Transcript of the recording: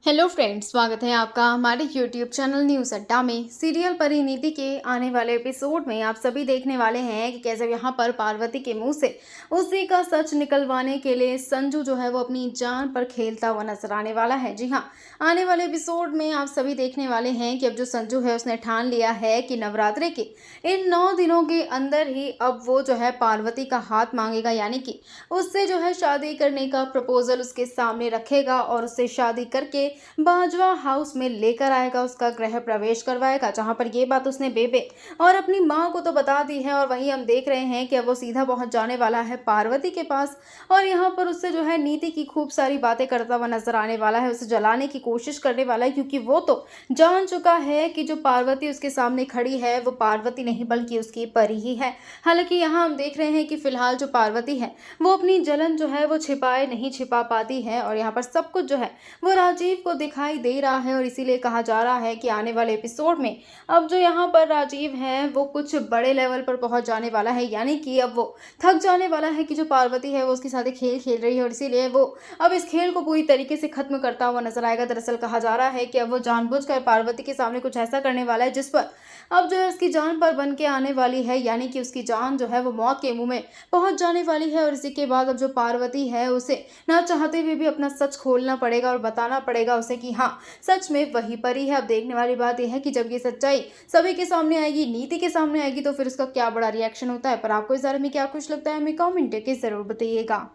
Hello friends, स्वागत है आपका हमारे यूट्यूब चैनल न्यूज़ अड्डा में। सीरियल परिणीति के आने वाले एपिसोड में आप सभी देखने वाले हैं कि कैसे यहाँ पर पार्वती के मुंह से उसी का सच निकलवाने के लिए संजू जो है वो अपनी जान पर खेलता हुआ नजर आने वाला है। जी हाँ, आने वाले एपिसोड में आप सभी देखने वाले हैं कि अब जो संजू है उसने ठान लिया है कि नवरात्रि के इन 9 दिनों के अंदर ही अब वो जो है पार्वती का हाथ मांगेगा, यानी कि उससे जो है शादी करने का प्रपोजल उसके सामने रखेगा और उससे शादी करके बाजवा हाउस में लेकर आएगा, उसका गृह प्रवेश करवाएगा। जहां पर ये बात उसने बेबे और अपनी माँ को तो बता दी है, और वहीं हम देख रहे हैं कि अब वो सीधा पहुंच जाने वाला है पार्वती के पास और यहाँ पर उससे जो है नीति की खूब सारी बातें करता हुआ नजर आने वाला है। उसे जलाने की कोशिश करने वाला है, क्योंकि वो तो जान चुका है कि जो पार्वती उसके सामने खड़ी है वो पार्वती नहीं बल्कि उसकी परी ही है। हालांकि यहाँ हम देख रहे हैं कि फिलहाल जो पार्वती है वो अपनी जलन जो है वो छिपाए नहीं छिपा पाती है, और यहाँ पर सब कुछ जो है वो राजीव को दिखाई दे रहा है। और इसीलिए कहा जा रहा है कि आने वाले एपिसोड में अब जो यहाँ पर राजीव है वो कुछ बड़े लेवल पर पहुंच जाने वाला है, यानी कि अब वो थक जाने वाला है कि जो पार्वती है वो उसके साथ खेल खेल रही है, और इसीलिए वो अब इस खेल को पूरी तरीके से खत्म करता हुआ नजर आएगा। दरअसल कहा जा रहा है कि अब वो जानबूझकर पार्वती के सामने कुछ ऐसा करने वाला है जिस पर अब जो है उसकी जान पर बन के आने वाली है, यानी कि उसकी जान जो है वो मौत के मुंह में पहुंच जाने वाली है। और इसी के बाद अब जो पार्वती है उसे ना चाहते हुए भी अपना सच खोलना पड़ेगा और बताना पड़ेगा उसे कि हाँ, सच में वही परी है। अब देखने वाली बात यह है कि जब ये सच्चाई सभी के सामने आएगी, नीति के सामने आएगी, तो फिर उसका क्या बड़ा रिएक्शन होता है। पर आपको इस बारे में क्या कुछ लगता है, हमें कमेंट करके जरूर बताइएगा।